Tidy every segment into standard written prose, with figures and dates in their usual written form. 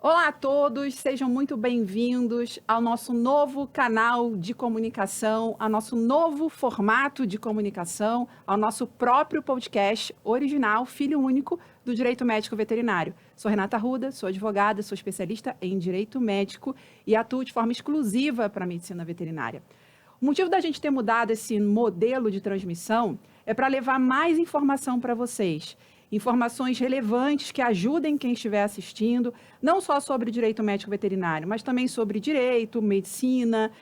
Olá a todos, sejam muito bem-vindos ao nosso novo canal de comunicação, ao nosso novo formato de comunicação, ao nosso próprio podcast original, Filho Único do Direito Médico Veterinário. Sou Renata Arruda, sou advogada, sou especialista em Direito Médico e atuo de forma exclusiva para a medicina veterinária. O motivo da gente ter mudado esse modelo de transmissão é para levar mais informação para vocês. Informações relevantes que ajudem quem estiver assistindo, não só sobre direito médico veterinário, mas também sobre direito, medicina,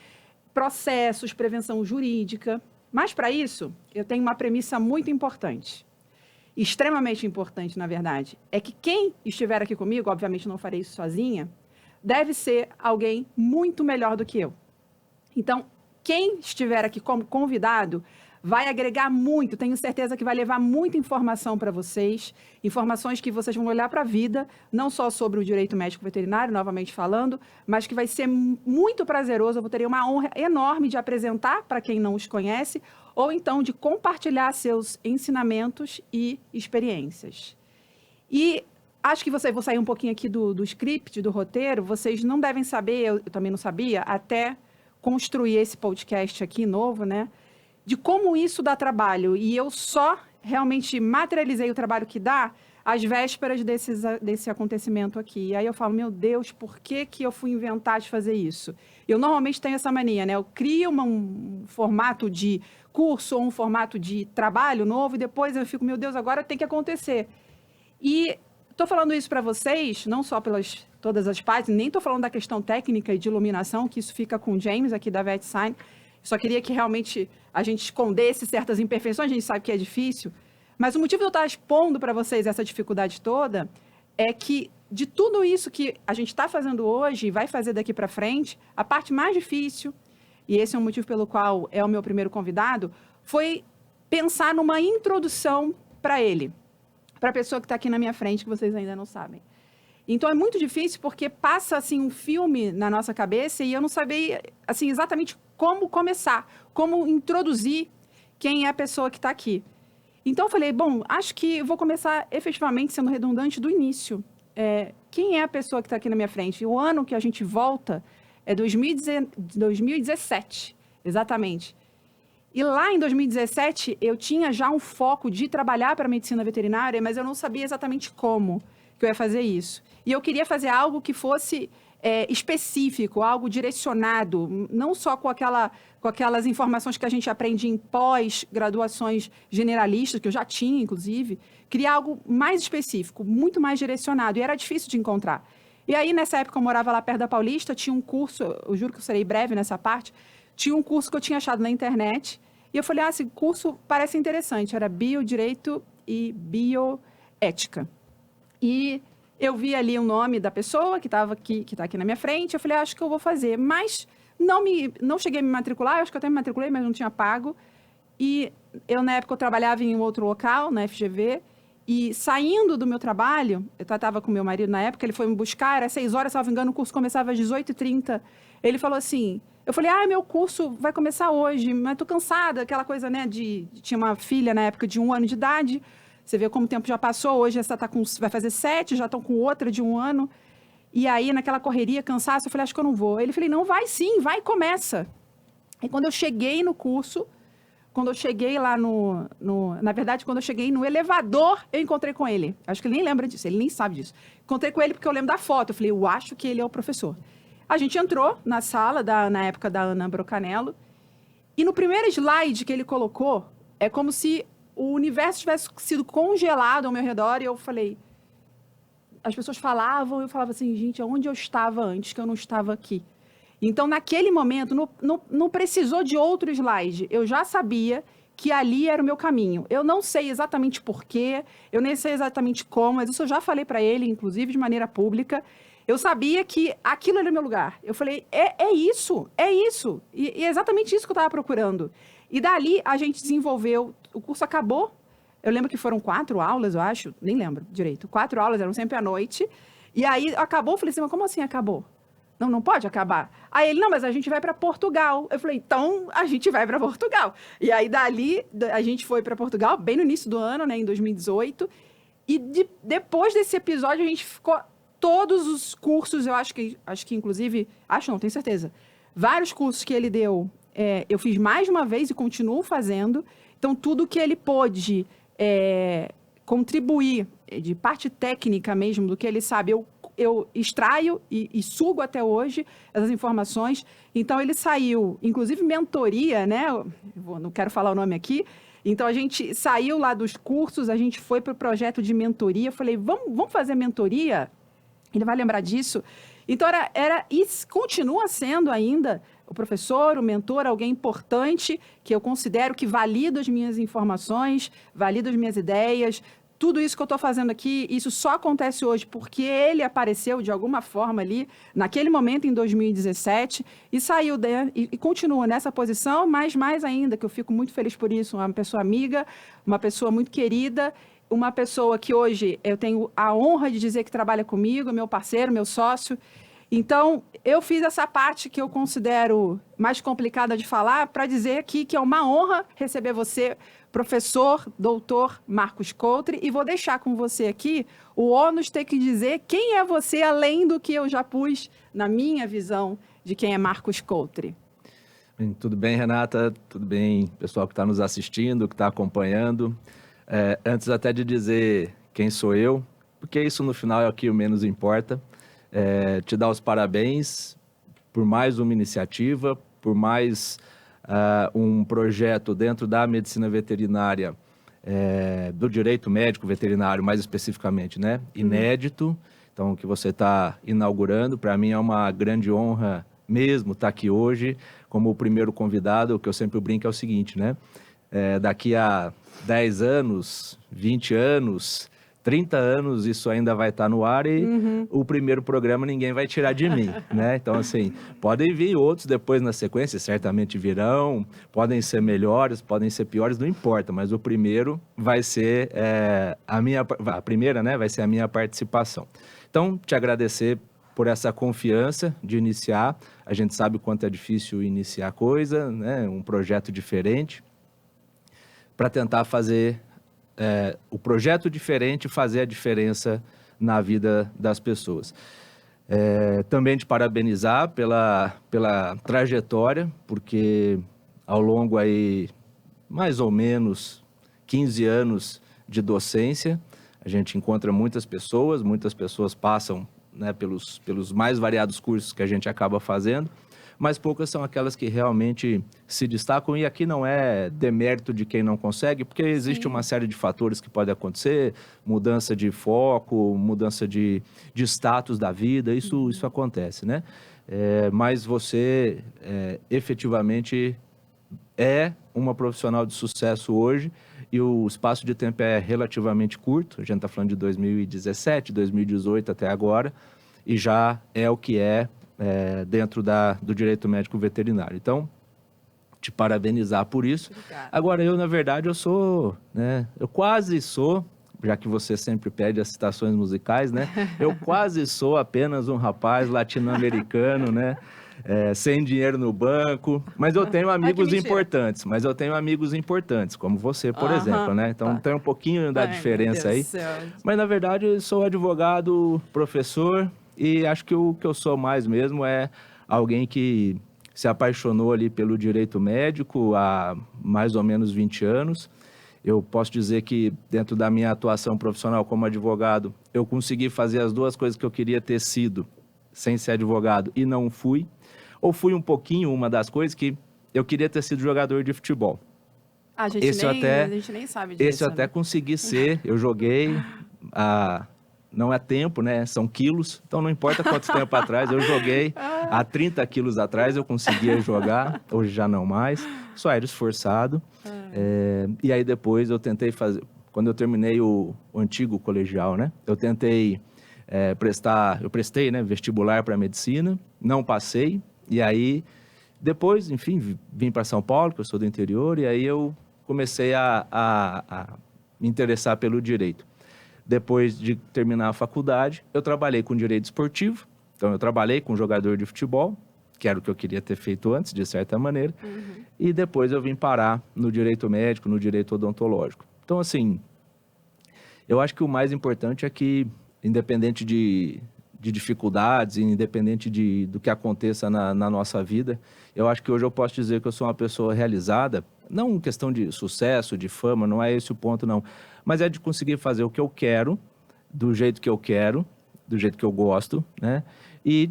processos, prevenção jurídica. Mas para isso, eu tenho uma premissa muito importante, extremamente importante, na verdade, é que quem estiver aqui comigo, obviamente não farei isso sozinha, deve ser alguém muito melhor do que eu. Então, quem estiver aqui como convidado vai agregar muito, tenho certeza que vai levar muita informação para vocês, informações que vocês vão olhar para a vida, não só sobre o direito médico veterinário, novamente falando, mas que vai ser muito prazeroso, eu vou ter uma honra enorme de apresentar para quem não os conhece, ou então de compartilhar seus ensinamentos e experiências. E acho que vou sair um pouquinho aqui do script, do roteiro, vocês não devem saber, eu também não sabia, até construir esse podcast aqui novo, né? De como isso dá trabalho. E eu só realmente materializei o trabalho que dá às vésperas desse acontecimento aqui. E aí eu falo, meu Deus, por que eu fui inventar de fazer isso? Eu normalmente tenho essa mania, né? Eu crio um formato de curso ou um formato de trabalho novo e depois eu fico, meu Deus, agora tem que acontecer. E estou falando isso para vocês, não só pelas todas as partes, nem estou falando da questão técnica e de iluminação, que isso fica com o James aqui da VetSign. Só queria que realmente a gente escondesse certas imperfeições, a gente sabe que é difícil. Mas o motivo de eu estar expondo para vocês essa dificuldade toda é que de tudo isso que a gente está fazendo hoje e vai fazer daqui para frente, a parte mais difícil, e esse é o motivo pelo qual é o meu primeiro convidado, foi pensar numa introdução para ele, para a pessoa que está aqui na minha frente, que vocês ainda não sabem. Então, é muito difícil porque passa, assim, um filme na nossa cabeça e eu não sabia, assim, exatamente como começar, como introduzir quem é a pessoa que está aqui. Então, eu falei, bom, acho que vou começar efetivamente, sendo redundante, do início. Quem é a pessoa que está aqui na minha frente? O ano que a gente volta é 2017, exatamente. E lá em 2017, eu tinha já um foco de trabalhar para a medicina veterinária, mas eu não sabia exatamente como que eu ia fazer isso. E eu queria fazer algo que fosse específico, algo direcionado, não só com aquelas informações que a gente aprende em pós-graduações generalistas, que eu já tinha, inclusive, criar algo mais específico, muito mais direcionado, e era difícil de encontrar. E aí, nessa época, eu morava lá perto da Paulista, tinha um curso, eu juro que eu serei breve nessa parte, tinha um curso que eu tinha achado na internet, e eu falei, esse curso parece interessante, era Biodireito e Bioética. E eu vi ali o nome da pessoa que está aqui na minha frente, eu falei, acho que eu vou fazer, mas não cheguei a me matricular, eu acho que eu até me matriculei, mas não tinha pago, e eu, na época, eu trabalhava em um outro local, na FGV, e saindo do meu trabalho, eu estava com meu marido na época, ele foi me buscar, era 6 horas, se não me engano, o curso começava às 18h30, ele falou assim, eu falei, meu curso vai começar hoje, mas estou cansada, aquela coisa, né, tinha uma filha na época de 1 ano de idade. Você vê como o tempo já passou, hoje essa vai fazer 7, já estão com outra de 1 ano. E aí, naquela correria, cansaço, eu falei, acho que eu não vou. Ele falou, não, vai sim, vai, começa. E quando eu cheguei no curso, quando eu cheguei lá na verdade, quando eu cheguei no elevador, eu encontrei com ele. Acho que ele nem lembra disso, ele nem sabe disso. Encontrei com ele porque eu lembro da foto. Eu falei, eu acho que ele é o professor. A gente entrou na sala, na época da Ana Brocanello, e no primeiro slide que ele colocou, é como se o universo tivesse sido congelado ao meu redor, e eu falei, as pessoas falavam, eu falava assim, gente, onde eu estava antes, que eu não estava aqui? Então, naquele momento, não precisou de outro slide, eu já sabia que ali era o meu caminho. Eu não sei exatamente porquê, eu nem sei exatamente como, mas isso eu já falei para ele, inclusive de maneira pública, eu sabia que aquilo era o meu lugar. Eu falei, é isso, e é exatamente isso que eu estava procurando. E dali a gente desenvolveu, o curso acabou, eu lembro que foram 4 aulas, eu acho, nem lembro direito, 4 aulas, eram sempre à noite, e aí acabou, eu falei assim, mas como assim acabou? Não pode acabar. Aí ele, não, mas a gente vai para Portugal. Eu falei, então a gente vai para Portugal. E aí dali a gente foi para Portugal, bem no início do ano, né, em 2018, e depois desse episódio a gente ficou todos os cursos, acho que inclusive, não, tenho certeza, vários cursos que ele deu, eu fiz mais de uma vez e continuo fazendo. Então, tudo que ele pôde contribuir de parte técnica mesmo, do que ele sabe, eu extraio e sugo até hoje essas informações. Então, ele saiu, inclusive mentoria, né? Não quero falar o nome aqui. Então, a gente saiu lá dos cursos, a gente foi para o projeto de mentoria. Eu falei, vamos fazer mentoria? Ele vai lembrar disso. Então, e continua sendo ainda o professor, o mentor, alguém importante, que eu considero que valida as minhas informações, valida as minhas ideias. Tudo isso que eu estou fazendo aqui, isso só acontece hoje porque ele apareceu de alguma forma ali, naquele momento, em 2017, e saiu e continua nessa posição, mas mais ainda, que eu fico muito feliz por isso, uma pessoa amiga, uma pessoa muito querida, uma pessoa que hoje eu tenho a honra de dizer que trabalha comigo, meu parceiro, meu sócio. Então, eu fiz essa parte que eu considero mais complicada de falar para dizer aqui que é uma honra receber você, professor, doutor Marcos Coutri, e vou deixar com você aqui o ônus ter que dizer quem é você, além do que eu já pus na minha visão de quem é Marcos Coutri. Tudo bem, Renata? Tudo bem, pessoal que está nos assistindo, que está acompanhando. Antes até de dizer quem sou eu, porque isso no final é o que menos importa, te dar os parabéns por mais uma iniciativa, por mais um projeto dentro da medicina veterinária, do direito médico veterinário, mais especificamente, né? Inédito. Então, o que você está inaugurando, para mim é uma grande honra mesmo estar aqui hoje como o primeiro convidado. O que eu sempre brinco é o seguinte, né? Daqui a 10 anos, 20 anos, 30 anos, isso ainda vai estar no ar e o primeiro programa ninguém vai tirar de mim, né? Então, assim, podem vir outros depois na sequência, certamente virão, podem ser melhores, podem ser piores, não importa, mas o primeiro vai ser a primeira, né? Vai ser a minha participação. Então, te agradecer por essa confiança de iniciar. A gente sabe o quanto é difícil iniciar coisa, né? Um projeto diferente, para tentar fazer o projeto diferente, fazer a diferença na vida das pessoas. Também te parabenizar pela trajetória, porque ao longo aí, mais ou menos 15 anos de docência, a gente encontra muitas pessoas passam, né, pelos mais variados cursos que a gente acaba fazendo, mas poucas são aquelas que realmente se destacam, e aqui não é demérito de quem não consegue, porque existe uma série de fatores que podem acontecer, mudança de foco, mudança de status da vida, isso acontece, né? Mas você efetivamente é uma profissional de sucesso hoje, e o espaço de tempo é relativamente curto, a gente está falando de 2017, 2018 até agora, e já é o que dentro do direito médico veterinário. Então, te parabenizar por isso. Obrigada. Agora, eu, na verdade, eu quase sou, já que você sempre pede as citações musicais, né? Eu quase sou apenas um rapaz latino-americano, né? Sem dinheiro no banco, mas eu tenho amigos importantes, como você, por exemplo, né? Então, tem um pouquinho da diferença aí. Mas, na verdade, eu sou advogado, professor, e acho que o que eu sou mais mesmo é alguém que se apaixonou ali pelo direito médico há mais ou menos 20 anos. Eu posso dizer que dentro da minha atuação profissional como advogado, eu consegui fazer as duas coisas que eu queria ter sido sem ser advogado e não fui. Ou fui um pouquinho uma das coisas que eu queria ter sido jogador de futebol. A gente nem sabe disso. Esse eu até consegui ser, eu joguei não é tempo, né? São quilos, então não importa quanto tempo atrás, eu joguei há 30 quilos atrás, eu conseguia jogar, hoje já não mais, só era esforçado. E aí depois eu tentei fazer, quando eu terminei o antigo colegial, né? Eu tentei eu prestei, né, vestibular para medicina, não passei, e aí depois, enfim, vim para São Paulo, que eu sou do interior, e aí eu comecei a me interessar pelo direito. Depois de terminar a faculdade, eu trabalhei com direito esportivo. Então, eu trabalhei com jogador de futebol, que era o que eu queria ter feito antes, de certa maneira. E depois eu vim parar no direito médico, no direito odontológico. Então, assim, eu acho que o mais importante é que, independente de de dificuldades, independente do que aconteça na nossa vida. Eu acho que hoje eu posso dizer que eu sou uma pessoa realizada, não questão de sucesso, de fama, não é esse o ponto, não. Mas é de conseguir fazer o que eu quero, do jeito que eu quero, do jeito que eu gosto, né? E,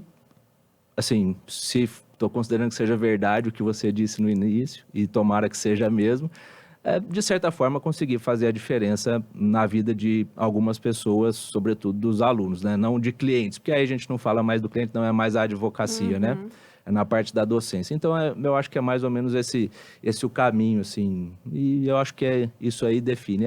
assim, se estou considerando que seja verdade o que você disse no início, e tomara que seja mesmo, de certa forma, conseguir fazer a diferença na vida de algumas pessoas, sobretudo dos alunos, né? Não de clientes, porque aí a gente não fala mais do cliente, não é mais a advocacia, né? É na parte da docência. Então, eu acho que é mais ou menos esse o caminho, assim, e eu acho que isso aí define.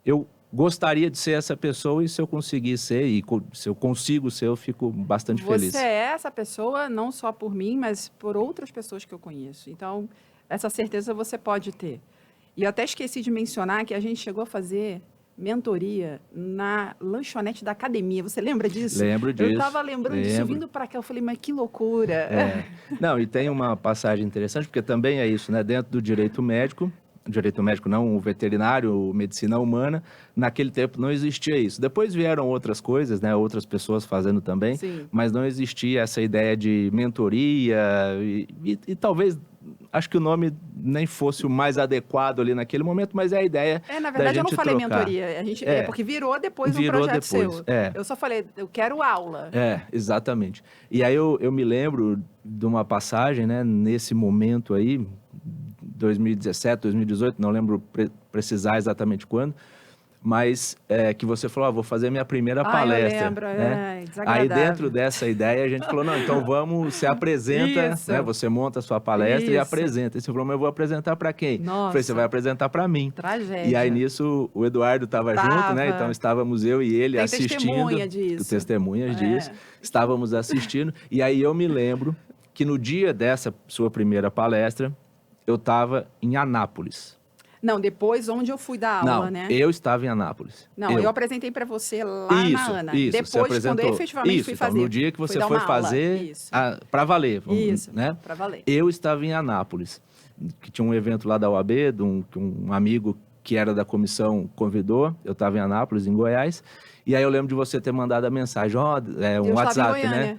Eu gostaria de ser essa pessoa e se eu conseguir ser, e se eu consigo ser, eu fico bastante feliz. Você é essa pessoa, não só por mim, mas por outras pessoas que eu conheço. Então, essa certeza você pode ter. E eu até esqueci de mencionar que a gente chegou a fazer mentoria na lanchonete da academia. Você lembra disso? Lembro disso. Eu estava lembrando disso, vindo para cá, eu falei, mas que loucura. Não, e tem uma passagem interessante, porque também é isso, né? Dentro do direito médico não, o veterinário, medicina humana, naquele tempo não existia isso. Depois vieram outras coisas, né? Outras pessoas fazendo também, Sim. Mas não existia essa ideia de mentoria e talvez... Acho que o nome nem fosse o mais adequado ali naquele momento, mas é a ideia Na verdade, eu não falei trocar. mentoria. Porque virou depois um Virou projeto depois, seu. é. Eu só falei, eu quero aula. Exatamente. E aí eu me lembro de uma passagem, né, nesse momento aí, 2017, 2018, não lembro precisar exatamente quando, mas que você falou, vou fazer minha primeira palestra. Eu lembro, né? desagradável. Aí dentro dessa ideia a gente falou, não, então vamos, você apresenta, né? Você monta a sua palestra e apresenta. E você falou, mas eu vou apresentar para quem? Nossa. Eu falei, você vai apresentar para mim. Tragédia. E aí nisso o Eduardo estava junto, né? Então estávamos eu e ele assistindo. Testemunhas disso. Estávamos assistindo. E aí eu me lembro que no dia dessa sua primeira palestra, eu estava em Anápolis. Não, depois onde eu fui dar aula, né? Eu estava em Anápolis. Não, eu apresentei para você lá na Ana. Isso, depois, quando eu efetivamente fui fazer. Então, no dia que você foi fazer, para valer. Né? Para valer. Eu estava em Anápolis, que tinha um evento lá da OAB, que um amigo que era da comissão convidou, eu estava em Anápolis, em Goiás, e aí eu lembro de você ter mandado a mensagem, um WhatsApp, né?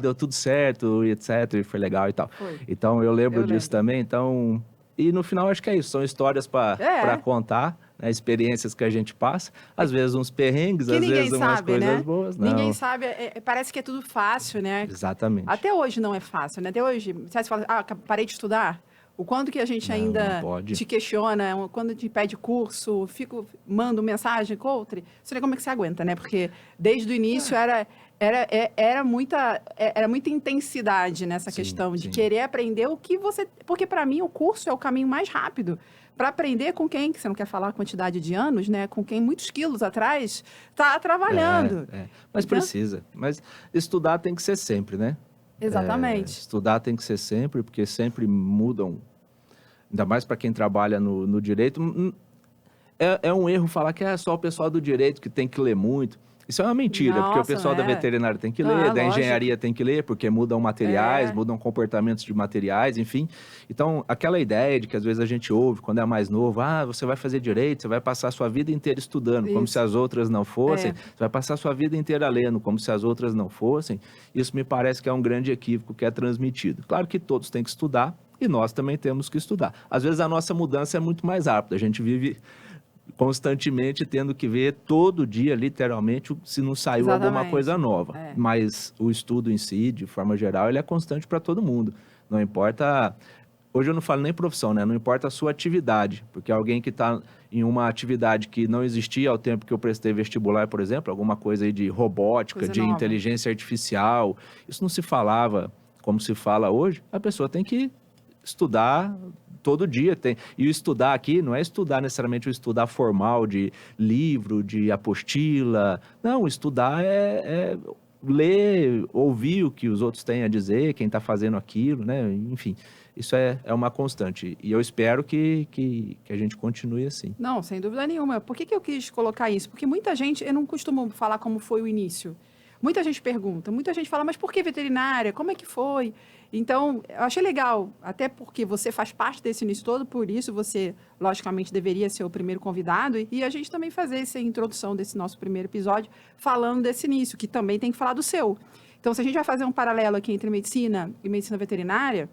Deu tudo certo, e etc, e foi legal e tal. Foi. Então, eu lembro disso também, então... E no final acho que é isso, são histórias para contar, né? Experiências que a gente passa, às vezes uns perrengues, às vezes umas coisas boas. Não. Ninguém sabe, parece que é tudo fácil, né? Exatamente. Até hoje não é fácil, né? Até hoje, você fala, parei de estudar. O quanto que a gente ainda te questiona, quando te pede curso, mando mensagem, coutre, você vê como é que você aguenta, né? Porque desde o início era muita intensidade nessa questão de querer aprender o que você... Porque para mim o curso é o caminho mais rápido para aprender com quem, que você não quer falar a quantidade de anos, né? Com quem muitos quilos atrás está trabalhando. Mas então, precisa. Mas estudar tem que ser sempre, né? Exatamente. Estudar tem que ser sempre, porque sempre mudam. Ainda mais para quem trabalha no direito. É um erro falar que é só o pessoal do direito que tem que ler muito. Isso é uma mentira, porque o pessoal da veterinária tem que ler, da engenharia tem que ler, porque mudam materiais, mudam comportamentos de materiais, enfim. Então, aquela ideia de que às vezes a gente ouve quando é mais novo, você vai fazer direito, você vai passar a sua vida inteira estudando, como se as outras não fossem, você vai passar a sua vida inteira lendo, como se as outras não fossem. Isso me parece que é um grande equívoco que é transmitido. Claro que todos têm que estudar e nós também temos que estudar. Às vezes a nossa mudança é muito mais rápida, a gente vive constantemente tendo que ver todo dia, literalmente, se não saiu alguma coisa nova. Mas o estudo em si, de forma geral, ele é constante para todo mundo. Não importa... Hoje eu não falo nem profissão, né? Não importa a sua atividade, porque alguém que está em uma atividade que não existia ao tempo que eu prestei vestibular, por exemplo, alguma coisa aí de robótica, de inteligência artificial, isso não se falava como se fala hoje, a pessoa tem que estudar todo dia. E o estudar aqui não é estudar necessariamente o estudar formal de livro, de apostila. Não, estudar é ler, ouvir o que os outros têm a dizer, quem está fazendo aquilo, né? Enfim, isso é uma constante. E eu espero que a gente continue assim. Não, sem dúvida nenhuma. Por que eu quis colocar isso? Porque muita gente, eu não costumo falar como foi o início. Muita gente pergunta, muita gente fala, mas por que veterinária? Como é que foi? Então, eu achei legal, até porque você faz parte desse início todo, por isso você, logicamente, deveria ser o primeiro convidado, e a gente também fazer essa introdução desse nosso primeiro episódio, falando desse início, que também tem que falar do seu. Então, se a gente vai fazer um paralelo aqui entre medicina e medicina veterinária,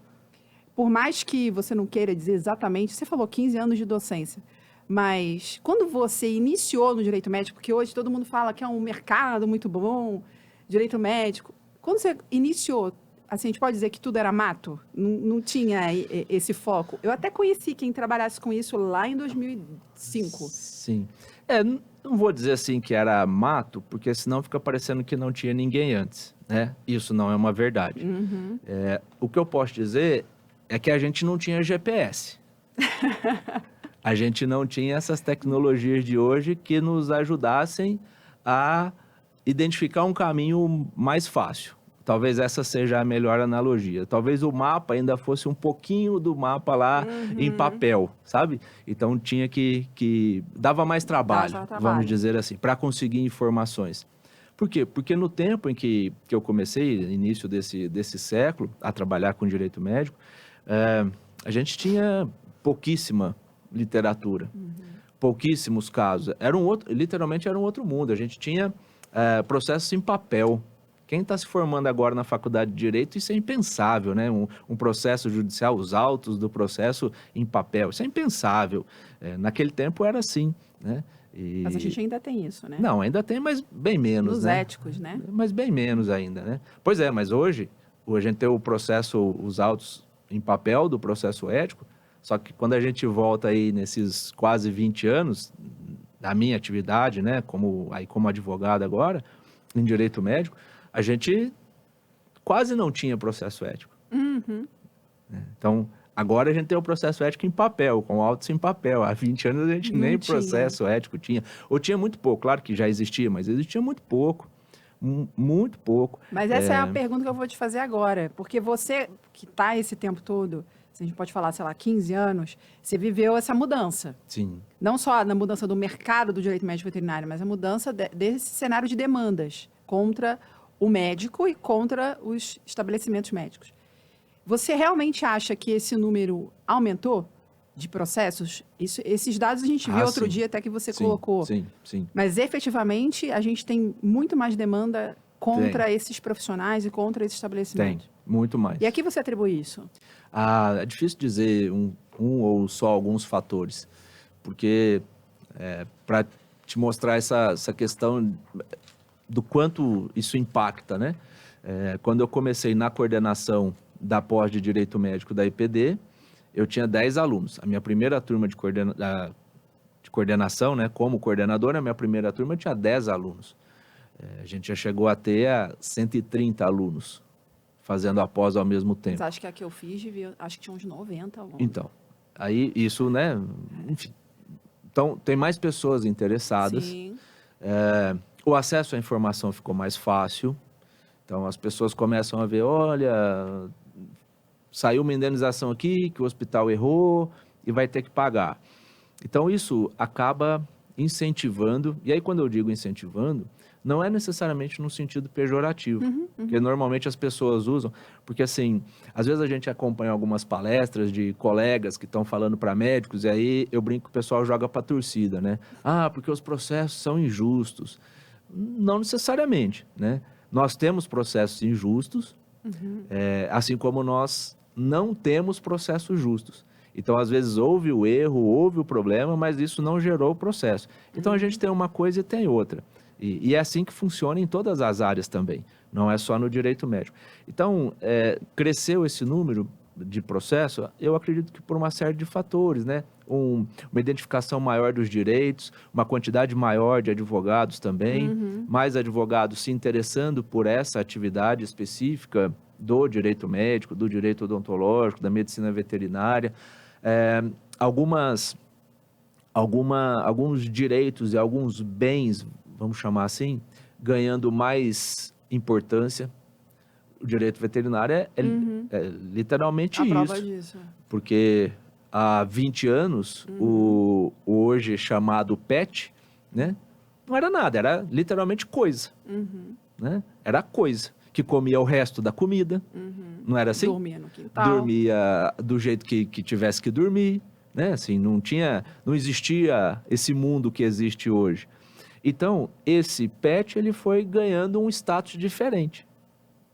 por mais que você não queira dizer exatamente, você falou 15 anos de docência, mas quando você iniciou no direito médico, porque hoje todo mundo fala que é um mercado muito bom, direito médico, quando você iniciou, assim, a gente pode dizer que tudo era mato? Não tinha esse foco? Eu até conheci quem trabalhasse com isso lá em 2005. Sim. Não vou dizer assim que era mato, porque senão fica parecendo que não tinha ninguém antes, né? Isso não é uma verdade. Uhum. O que eu posso dizer é que a gente não tinha GPS. A gente não tinha essas tecnologias de hoje que nos ajudassem a identificar um caminho mais fácil. Talvez essa seja a melhor analogia. Talvez o mapa ainda fosse um pouquinho do mapa lá em papel, sabe? Então tinha que dava mais trabalho, vamos dizer assim, para conseguir informações. Por quê? Porque no tempo em que eu comecei, início desse século, a trabalhar com direito médico, a gente tinha pouquíssima literatura, pouquíssimos casos. Literalmente era um outro mundo. A gente tinha processos em papel. Quem está se formando agora na faculdade de Direito, isso é impensável, né? Um processo judicial, os autos do processo em papel, isso é impensável. Naquele tempo era assim, né? Mas a gente ainda tem isso, né? Não, ainda tem, mas bem menos, nos né? éticos, né? Mas bem menos ainda, né? Pois é, mas hoje a gente tem o processo, os autos em papel do processo ético, só que quando a gente volta aí nesses quase 20 anos da minha atividade, né? Como advogado agora, em direito médico, a gente quase não tinha processo ético. Uhum. Então, agora a gente tem o processo ético em papel, com autos em papel. Há 20 anos a gente Não nem tinha. processo ético tinha. Ou tinha muito pouco, claro que já existia, mas existia muito pouco. Muito pouco. Mas essa é a pergunta que eu vou te fazer agora. Porque você, que está esse tempo todo, se a gente pode falar, sei lá, 15 anos, você viveu essa mudança. Sim. Não só na mudança do mercado do direito médico veterinário, mas a mudança desse cenário de demandas contra o médico e contra os estabelecimentos médicos. Você realmente acha que esse número aumentou de processos? Esses dados a gente viu outro dia até que você colocou. Sim. Mas efetivamente a gente tem muito mais demanda contra esses profissionais e contra esses estabelecimentos. Tem, muito mais. E a que você atribui isso? É difícil dizer um ou só alguns fatores, porque para te mostrar essa questão do quanto isso impacta, né? Quando eu comecei na coordenação da pós de Direito Médico da IPD, eu tinha 10 alunos. A minha primeira turma de coordenação, né, como coordenador, a minha primeira turma tinha 10 alunos. A gente já chegou a ter 130 alunos fazendo a pós ao mesmo tempo. Mas acho que a que eu fiz, acho que tinha uns 90 alunos. Então, aí isso, né, enfim. Então, tem mais pessoas interessadas. Sim. O acesso à informação ficou mais fácil. Então, as pessoas começam a ver, olha, saiu uma indenização aqui que o hospital errou e vai ter que pagar. Então, isso acaba incentivando, e aí quando eu digo incentivando, não é necessariamente no sentido pejorativo, porque normalmente as pessoas usam, porque assim, às vezes a gente acompanha algumas palestras de colegas que estão falando para médicos, e aí eu brinco que o pessoal joga para a torcida, né? Porque os processos são injustos. Não necessariamente, né? Nós temos processos injustos, assim como nós não temos processos justos. Então, às vezes, houve o erro, houve o problema, mas isso não gerou o processo. Então, a gente tem uma coisa e tem outra. E é assim que funciona em todas as áreas também, não é só no direito médico. Então, cresceu esse número de processo, eu acredito que por uma série de fatores, né? Uma identificação maior dos direitos, uma quantidade maior de advogados também, mais advogados se interessando por essa atividade específica do direito médico, do direito odontológico, da medicina veterinária. Alguns direitos e alguns bens, vamos chamar assim, ganhando mais importância. O direito veterinário é literalmente isso. A prova disso. Porque há 20 anos, o hoje chamado PET, né, não era nada, era literalmente coisa. né? Era a coisa que comia o resto da comida, não era assim? Dormia no quintal. Dormia do jeito que tivesse que dormir, né? Assim, não existia esse mundo que existe hoje. Então, esse pet, ele foi ganhando um status diferente.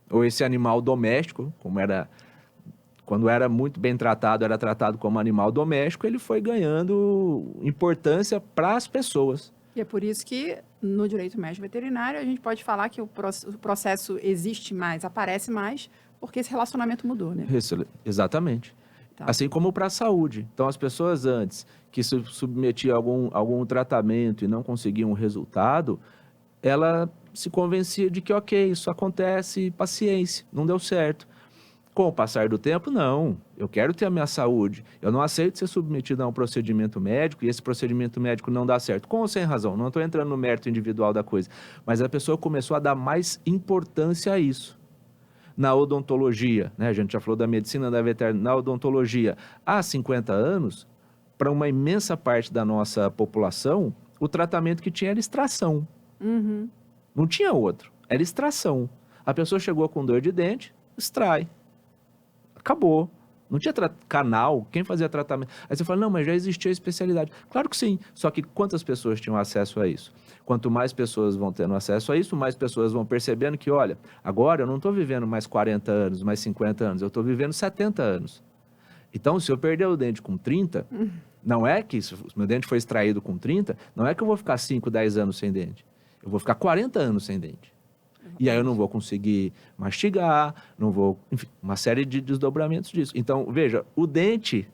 Ou esse animal doméstico, quando era muito bem tratado, era tratado como animal doméstico, ele foi ganhando importância para as pessoas. E é por isso que, no direito médico veterinário, a gente pode falar que o processo existe mais, aparece mais, porque esse relacionamento mudou, né? Exatamente. Tá. Assim como para a saúde. Então, as pessoas antes que se submetiam a algum tratamento e não conseguiam um resultado, ela se convencia de que, ok, isso acontece, paciência, não deu certo. Com o passar do tempo, não. Eu quero ter a minha saúde. Eu não aceito ser submetido a um procedimento médico e esse procedimento médico não dá certo. Com ou sem razão, não estou entrando no mérito individual da coisa. Mas a pessoa começou a dar mais importância a isso. Na odontologia, né? A gente já falou da medicina da veterinária. Na odontologia, há 50 anos, para uma imensa parte da nossa população, o tratamento que tinha era extração. Não tinha outro. Era extração. A pessoa chegou com dor de dente, extrai. Acabou. Não tinha canal, quem fazia tratamento. Aí você fala, não, mas já existia a especialidade. Claro que sim, só que quantas pessoas tinham acesso a isso? Quanto mais pessoas vão tendo acesso a isso, mais pessoas vão percebendo que, olha, agora eu não estou vivendo mais 40 anos, mais 50 anos, eu estou vivendo 70 anos. Então, se eu perder o dente com 30, não é que, se o meu dente foi extraído com 30, não é que eu vou ficar 5, 10 anos sem dente. Eu vou ficar 40 anos sem dente. E aí eu não vou conseguir mastigar, não vou... Enfim, uma série de desdobramentos disso. Então, veja, o dente,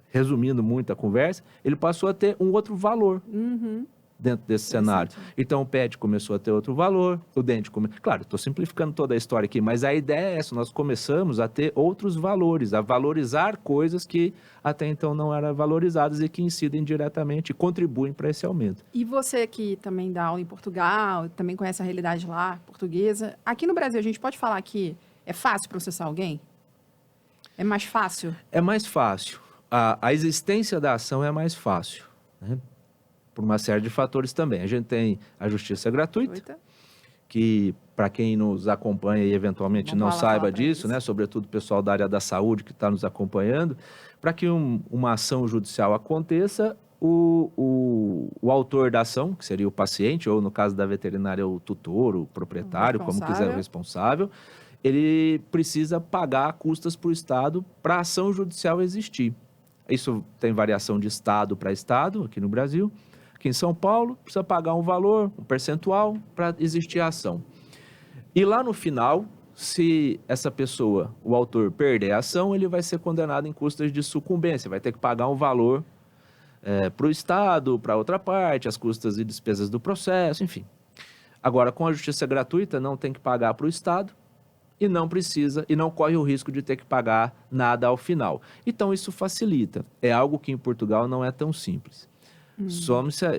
resumindo muito a conversa, ele passou a ter um outro valor dentro desse cenário. Então, o pet começou a ter outro valor, o dente... Claro, estou simplificando toda a história aqui, mas a ideia é essa, nós começamos a ter outros valores, a valorizar coisas que até então não eram valorizadas e que incidem diretamente e contribuem para esse aumento. E você que também dá aula em Portugal, também conhece a realidade lá, portuguesa. Aqui no Brasil, a gente pode falar que é fácil processar alguém? É mais fácil? É mais fácil. A existência da ação é mais fácil, né? Por uma série de fatores também. A gente tem a justiça gratuita, que para quem nos acompanha e eventualmente não saiba disso, né, sobretudo o pessoal da área da saúde que está nos acompanhando, para que uma ação judicial aconteça, o autor da ação, que seria o paciente, ou no caso da veterinária, o tutor, o proprietário, como quiser, o responsável, ele precisa pagar custas para o Estado para a ação judicial existir. Isso tem variação de Estado para Estado, aqui no Brasil. Aqui em São Paulo, precisa pagar um valor, um percentual, para existir a ação. E lá no final, se essa pessoa, o autor, perder a ação, ele vai ser condenado em custas de sucumbência, vai ter que pagar um valor para o Estado, para outra parte, as custas e despesas do processo, enfim. Agora, com a justiça gratuita, não tem que pagar para o Estado e não precisa, e não corre o risco de ter que pagar nada ao final. Então, isso facilita. É algo que em Portugal não é tão simples.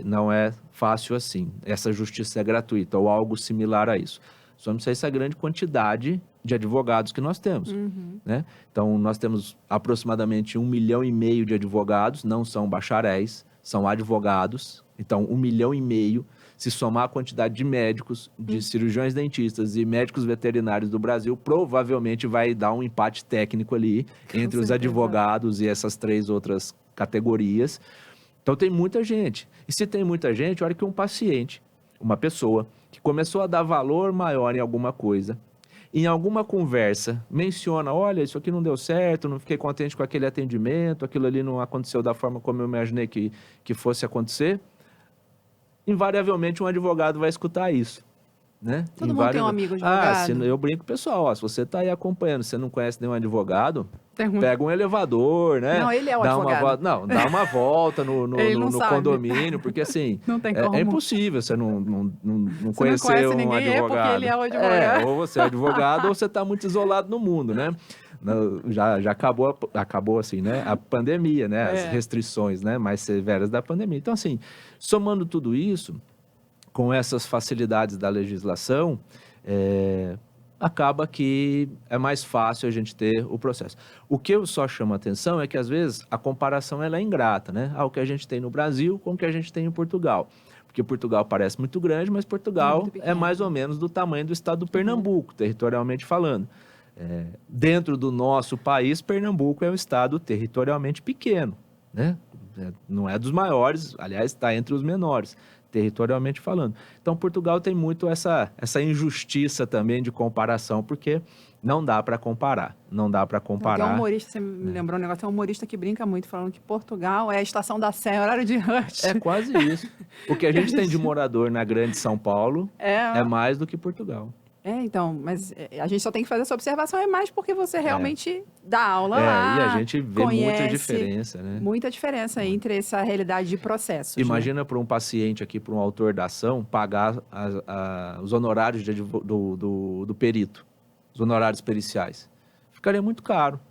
Não é fácil assim. Essa justiça é gratuita ou algo similar a isso. Some-se essa grande quantidade de advogados que nós temos, né? Então, nós temos aproximadamente 1,5 milhão de advogados, não são bacharéis, são advogados. Então, 1,5 milhão, se somar a quantidade de médicos, de cirurgiões dentistas e médicos veterinários do Brasil, provavelmente vai dar um empate técnico ali entre os advogados e essas 3 outras categorias. Então, tem muita gente. E se tem muita gente, olha que um paciente, uma pessoa que começou a dar valor maior em alguma coisa, em alguma conversa, menciona, olha, isso aqui não deu certo, não fiquei contente com aquele atendimento, aquilo ali não aconteceu da forma como eu imaginei que fosse acontecer, invariavelmente um advogado vai escutar isso, né? Todo mundo tem um amigo advogado. Eu brinco, pessoal, se você está aí acompanhando, você não conhece nenhum advogado, pega um elevador, né? Não, ele é o advogado. Dá uma volta no condomínio, porque assim, não tem como. É impossível você não conhecer um advogado. Ninguém é porque ele é o advogado. Ou você é advogado ou você está muito isolado no mundo, né? Já acabou assim, né? A pandemia, né? As restrições, né? Mais severas da pandemia. Então, assim, somando tudo isso, com essas facilidades da legislação, acaba que é mais fácil a gente ter o processo. O que eu só chamo a atenção é que, às vezes, a comparação ela é ingrata, né? O que a gente tem no Brasil com o que a gente tem em Portugal. Porque Portugal parece muito grande, mas Portugal é mais ou menos do tamanho do estado do Pernambuco, territorialmente falando. Dentro do nosso país, Pernambuco é um estado territorialmente pequeno, né? Não é dos maiores, aliás, está entre os menores, territorialmente falando. Então, Portugal tem muito essa injustiça também de comparação, porque não dá para comparar, não dá para comparar. Tem um humorista, você me lembrou um negócio, tem um humorista que brinca muito, falando que Portugal é a estação da Sé, horário de rush. É quase isso. O que a gente tem de morador na grande São Paulo é mais do que Portugal. Então, mas a gente só tem que fazer essa observação, é mais porque você realmente dá aula lá, e a gente vê muita diferença, né? Muita diferença entre essa realidade de processos. Imagina para um paciente aqui, para um autor da ação, pagar os honorários do perito, os honorários periciais. Ficaria muito caro.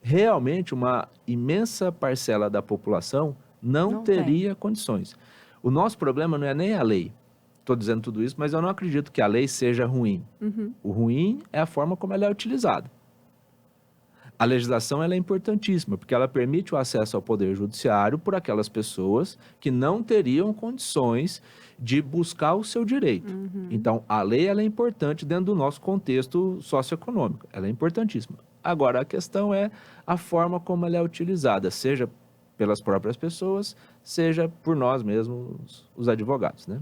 Realmente, uma imensa parcela da população não teria condições. O nosso problema não é nem a lei. Estou dizendo tudo isso, mas eu não acredito que a lei seja ruim. O ruim é a forma como ela é utilizada. A legislação ela é importantíssima, porque ela permite o acesso ao poder judiciário por aquelas pessoas que não teriam condições de buscar o seu direito. Então, a lei ela é importante dentro do nosso contexto socioeconômico. Ela é importantíssima. Agora, a questão é a forma como ela é utilizada, seja pelas próprias pessoas, seja por nós mesmos, os advogados, né?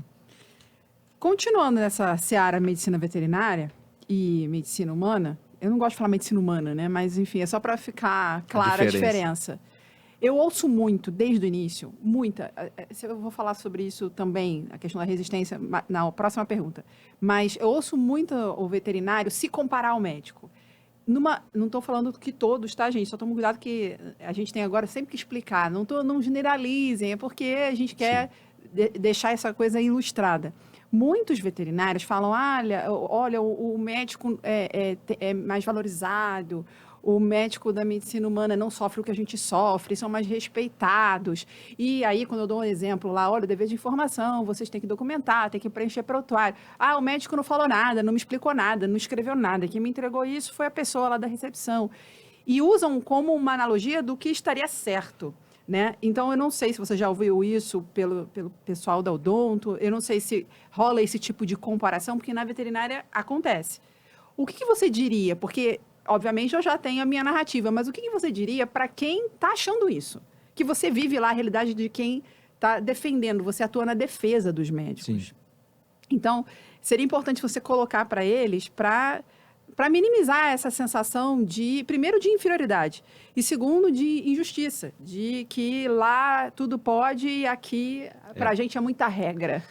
Continuando nessa seara medicina veterinária e medicina humana, eu não gosto de falar medicina humana, né? Mas, enfim, é só para ficar clara a diferença. Eu ouço muito, desde o início, eu vou falar sobre isso também, a questão da resistência, na próxima pergunta. Mas eu ouço muito o veterinário se comparar ao médico. Não estou falando que todos, tá, gente? Só tome cuidado que a gente tem agora sempre que explicar. Não generalizem, é porque a gente quer deixar essa coisa ilustrada. Muitos veterinários falam, olha, o médico é mais valorizado, o médico da medicina humana não sofre o que a gente sofre, são mais respeitados. E aí, quando eu dou um exemplo lá, olha, o dever de informação, vocês têm que documentar, têm que preencher prontuário. O médico não falou nada, não me explicou nada, não escreveu nada. Quem me entregou isso foi a pessoa lá da recepção. E usam como uma analogia do que estaria certo. Né? Então, eu não sei se você já ouviu isso pelo pessoal da Odonto, eu não sei se rola esse tipo de comparação, porque na veterinária acontece. O que você diria? Porque, obviamente, eu já tenho a minha narrativa, mas o que você diria para quem está achando isso? Que você vive lá a realidade de quem está defendendo, você atua na defesa dos médicos. Sim. Então, seria importante você colocar para eles, para minimizar essa sensação primeiro, de inferioridade e segundo, de injustiça, de que lá tudo pode e aqui, para a gente, é muita regra.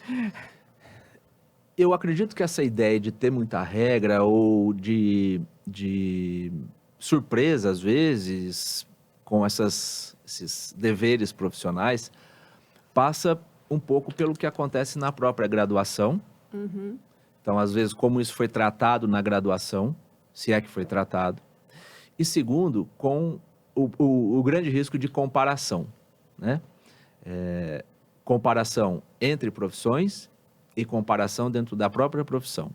Eu acredito que essa ideia de ter muita regra ou de surpresa, às vezes, com esses deveres profissionais, passa um pouco pelo que acontece na própria graduação. Então, às vezes, como isso foi tratado na graduação, se é que foi tratado. E segundo, com o grande risco de comparação, né? Comparação entre profissões e comparação dentro da própria profissão.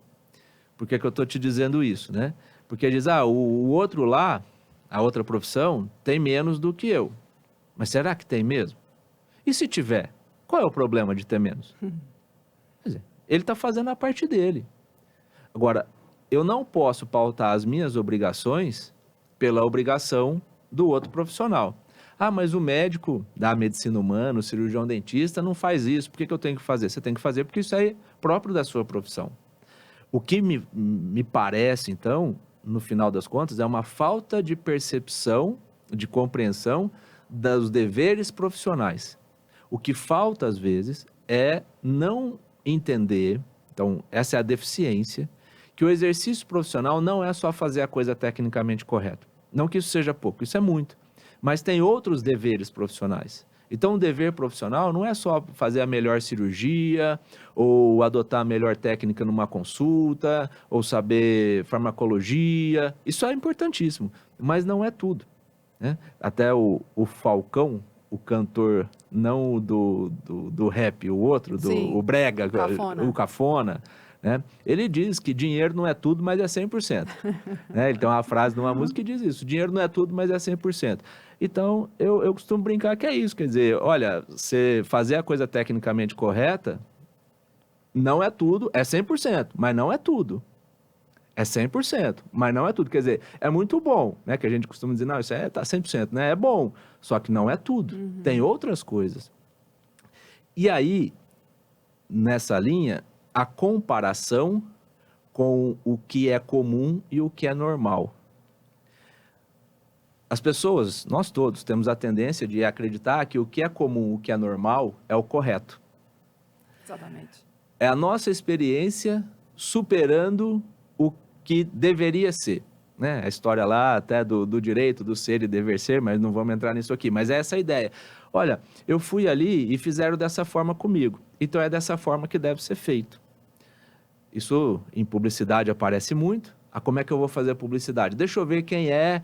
Por que eu estou te dizendo isso, né? Porque diz, o outro lá, a outra profissão, tem menos do que eu. Mas será que tem mesmo? E se tiver, qual é o problema de ter menos? Quer dizer, ele está fazendo a parte dele. Agora, eu não posso pautar as minhas obrigações pela obrigação do outro profissional. Mas o médico da medicina humana, o cirurgião dentista, não faz isso. Por que eu tenho que fazer? Você tem que fazer porque isso é próprio da sua profissão. O que me parece, então, no final das contas, é uma falta de percepção, de compreensão dos deveres profissionais. O que falta, às vezes, é não entender, então, essa é a deficiência, que o exercício profissional não é só fazer a coisa tecnicamente correta. Não que isso seja pouco, isso é muito. Mas tem outros deveres profissionais. Então, o dever profissional não é só fazer a melhor cirurgia, ou adotar a melhor técnica numa consulta, ou saber farmacologia. Isso é importantíssimo, mas não é tudo, né? Até o Falcão, o cantor, não do rap, o outro, o brega, o cafona, né? Ele diz que dinheiro não é tudo, mas é 100%. Né? Ele tem uma frase numa música que diz isso, dinheiro não é tudo, mas é 100%. Então, eu costumo brincar que é isso, quer dizer, olha, você fazer a coisa tecnicamente correta Não é tudo, é 100%, mas não é tudo. É 100%, mas não é tudo. Quer dizer, é muito bom, né? Que a gente costuma dizer, não, isso tá 100%, né? É bom, só que não é tudo. Tem outras coisas. E aí, nessa linha, a comparação com o que é comum e o que é normal. As pessoas, nós todos, temos a tendência de acreditar que o que é comum, o que é normal, é o correto. Exatamente. É a nossa experiência superando o que deveria ser. Né? A história lá até do direito, do ser e dever ser, mas não vamos entrar nisso aqui. Mas é essa a ideia. Olha, eu fui ali e fizeram dessa forma comigo. Então é dessa forma que deve ser feito. Isso em publicidade aparece muito. Como é que eu vou fazer a publicidade? Deixa eu ver quem é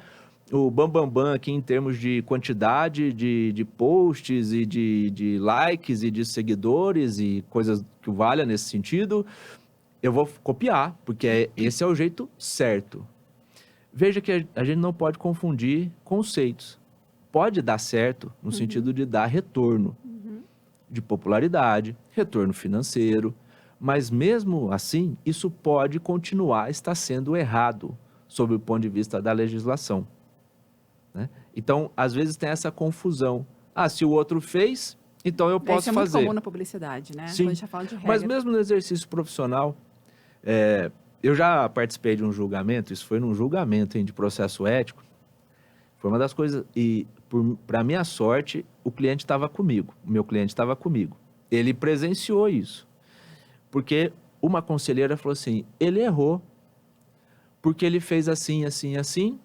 o bambambam aqui em termos de quantidade de posts e de likes e de seguidores e coisas que valha nesse sentido. Eu vou copiar, porque esse é o jeito certo. Veja que a gente não pode confundir conceitos. Pode dar certo no sentido de dar retorno de popularidade, retorno financeiro, mas mesmo assim, isso pode continuar a estar sendo errado sob o ponto de vista da legislação. Né? Então, às vezes tem essa confusão. Se o outro fez, então eu posso fazer. Isso é muito comum na publicidade, né? Sim, quando a gente fala de regra. Mas mesmo no exercício profissional, eu já participei de um julgamento, isso foi num julgamento de processo ético, foi uma das coisas, e para minha sorte, o cliente estava comigo, o meu cliente estava comigo. Ele presenciou isso. Porque uma conselheira falou assim, ele errou, porque ele fez assim, assim, assim,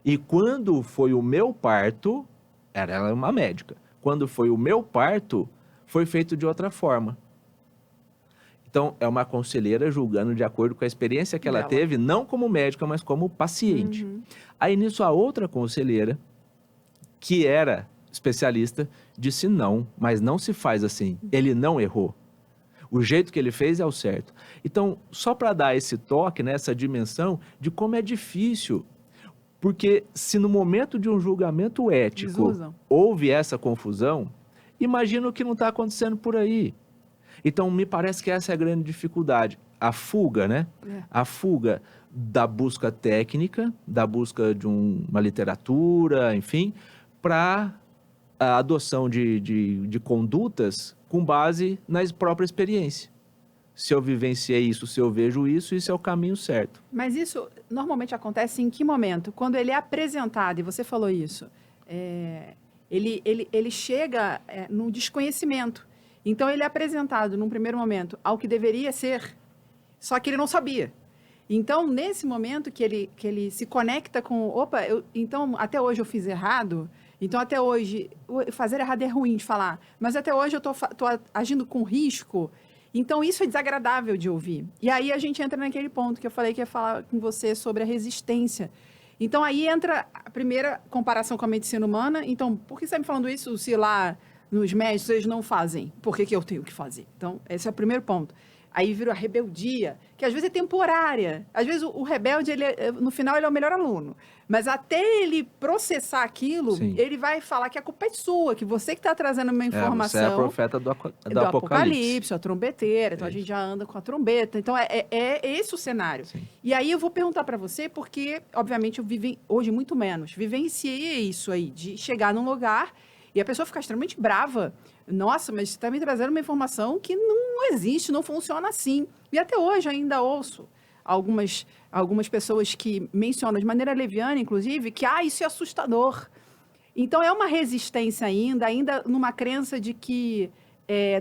e quando foi o meu parto, ela é uma médica, quando foi o meu parto, foi feito de outra forma. Então, é uma conselheira julgando de acordo com a experiência que ela teve, não como médica, mas como paciente. Aí, nisso, a outra conselheira, que era especialista, disse não, mas não se faz assim, ele não errou. O jeito que ele fez é o certo. Então, só para dar esse toque, né, essa dimensão de como é difícil. Porque se no momento de um julgamento ético houve essa confusão, imagina o que não está acontecendo por aí. Então, me parece que essa é a grande dificuldade. A fuga, né? A fuga da busca técnica, da busca de uma literatura, enfim, para a adoção de condutas com base na própria experiência. Se eu vivenciei isso, se eu vejo isso é o caminho certo. Mas isso normalmente acontece em que momento? Quando ele é apresentado, e você falou isso, ele chega no desconhecimento. Então, ele é apresentado, num primeiro momento, ao que deveria ser, só que ele não sabia. Então, nesse momento que ele se conecta com, então, até hoje eu fiz errado, então, até hoje, fazer errado é ruim de falar, mas até hoje eu estou agindo com risco, então isso é desagradável de ouvir. E aí a gente entra naquele ponto que eu falei que ia falar com você sobre a resistência. Então, aí entra a primeira comparação com a medicina humana. Então, por que você está me falando isso se lá nos médicos eles não fazem? Por que eu tenho que fazer? Então, esse é o primeiro ponto. Aí vira a rebeldia, que às vezes é temporária. Às vezes o rebelde, no final, ele é o melhor aluno. Mas até ele processar aquilo, ele vai falar que a culpa é sua, que você que está trazendo uma informação... Você é a profeta do Apocalipse. A trombeteira. Então, a gente já anda com a trombeta. Então, é esse o cenário. Sim. E aí, eu vou perguntar para você, porque, obviamente, eu hoje muito menos. Vivenciei isso aí, de chegar num lugar e a pessoa ficar extremamente brava. Nossa, mas você está me trazendo uma informação que não existe, não funciona assim. E até hoje ainda ouço algumas pessoas que mencionam de maneira leviana, inclusive, que isso é assustador. Então, é uma resistência ainda numa crença de que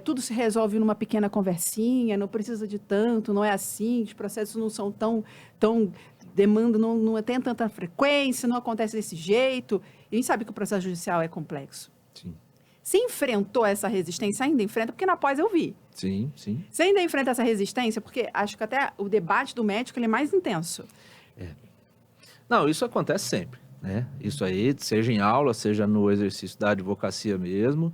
tudo se resolve numa pequena conversinha, não precisa de tanto, não é assim, os processos não são tão demanda, não tem tanta frequência, não acontece desse jeito. E a gente sabe que o processo judicial é complexo. Sim. Você enfrentou essa resistência? Ainda enfrenta? Porque na pós eu vi. Sim, sim. Você ainda enfrenta essa resistência? Porque acho que até o debate do médico ele é mais intenso. Não, isso acontece sempre, né? Isso aí, seja em aula, seja no exercício da advocacia mesmo.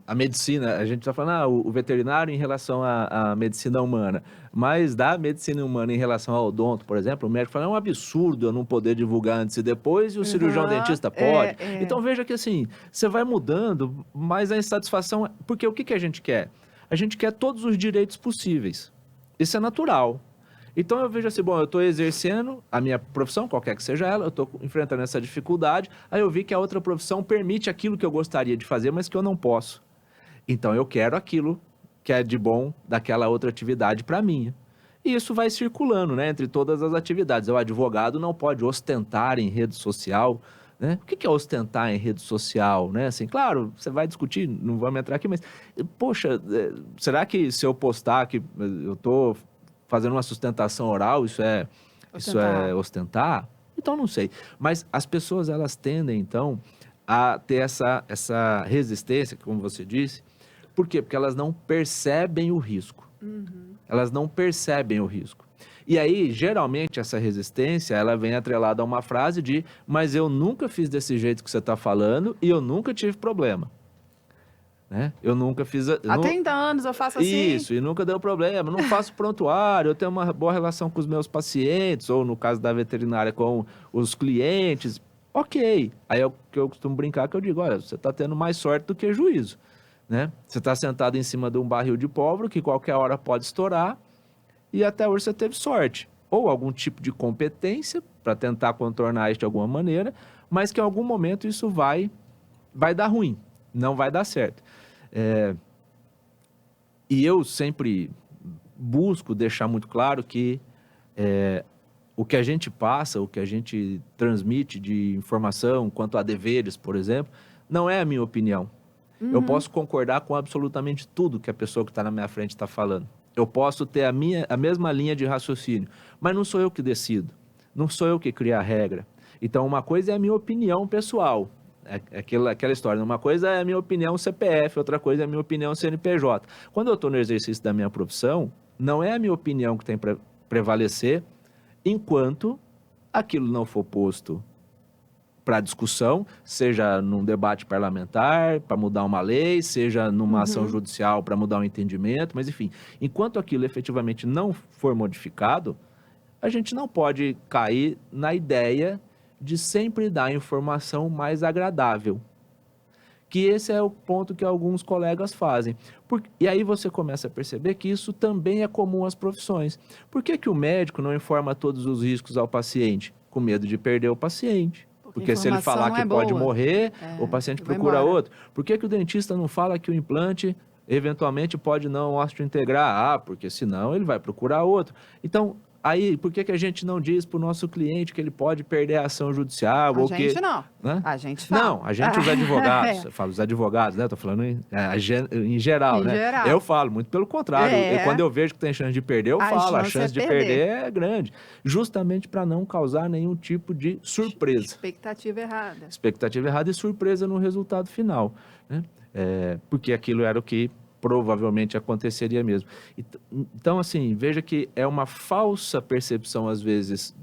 A medicina, a gente está falando o veterinário em relação à medicina humana, mas da medicina humana em relação ao odonto, por exemplo, o médico fala, é um absurdo eu não poder divulgar antes e depois, e o cirurgião dentista pode. Então, veja que assim, você vai mudando, mas a insatisfação... Porque o que a gente quer? A gente quer todos os direitos possíveis. Isso é natural. Então eu vejo assim, bom, eu estou exercendo a minha profissão, qualquer que seja ela, eu estou enfrentando essa dificuldade, aí eu vi que a outra profissão permite aquilo que eu gostaria de fazer, mas que eu não posso. Então eu quero aquilo que é de bom daquela outra atividade para mim. E isso vai circulando, né, entre todas as atividades. O advogado não pode ostentar em rede social, né? O que é ostentar em rede social, né? Assim, claro, você vai discutir, não vamos entrar aqui, mas, poxa, será que se eu postar que eu estou fazendo uma sustentação oral, isso é ostentar? Então, não sei. Mas as pessoas, elas tendem, então, a ter essa resistência, como você disse. Por quê? Porque elas não percebem o risco. Elas não percebem o risco. E aí, geralmente, essa resistência, ela vem atrelada a uma frase de mas eu nunca fiz desse jeito que você está falando e eu nunca tive problema. Né? Eu nunca fiz... Há 30 anos eu faço assim. Isso, e nunca deu problema. Não faço prontuário, eu tenho uma boa relação com os meus pacientes, ou no caso da veterinária, com os clientes. Ok. Aí é o que eu costumo brincar, que eu digo, olha, você está tendo mais sorte do que juízo. Né? Você está sentado em cima de um barril de pólvora que qualquer hora pode estourar e até hoje você teve sorte. Ou algum tipo de competência para tentar contornar isso de alguma maneira, mas que em algum momento isso vai dar ruim, não vai dar certo. E eu sempre busco deixar muito claro que o que a gente passa, o que a gente transmite de informação quanto a deveres, por exemplo, não é a minha opinião. Eu posso concordar com absolutamente tudo que a pessoa que está na minha frente está falando. Eu posso ter a mesma linha de raciocínio, mas não sou eu que decido. Não sou eu que crio a regra. Então, uma coisa é a minha opinião pessoal. Aquela história. Uma coisa é a minha opinião CPF, outra coisa é a minha opinião CNPJ. Quando eu estou no exercício da minha profissão, não é a minha opinião que tem que prevalecer enquanto aquilo não for posto para discussão, seja num debate parlamentar, para mudar uma lei, seja numa ação judicial para mudar um entendimento, mas enfim, enquanto aquilo efetivamente não for modificado, a gente não pode cair na ideia de sempre dar a informação mais agradável. Que esse é o ponto que alguns colegas fazem. E aí você começa a perceber que isso também é comum às profissões. Por que o médico não informa todos os riscos ao paciente? Com medo de perder o paciente. Porque se ele falar que pode morrer, o paciente procura outro. Por que o dentista não fala que o implante eventualmente pode não osteointegrar? Porque senão ele vai procurar outro. Então, aí, por que a gente não diz para o nosso cliente que ele pode perder a ação judicial? A gente não. Né? A gente fala. Não, a gente, os advogados. Eu falo os advogados, né? Estou falando em geral, né? Geral. Eu falo, muito pelo contrário. Quando eu vejo que tem chance de perder, eu falo. A chance de perder é grande. Justamente para não causar nenhum tipo de surpresa. Expectativa errada. Expectativa errada e surpresa no resultado final. Né? Porque aquilo era o que provavelmente aconteceria mesmo. Então, assim, veja que é uma falsa percepção, às vezes,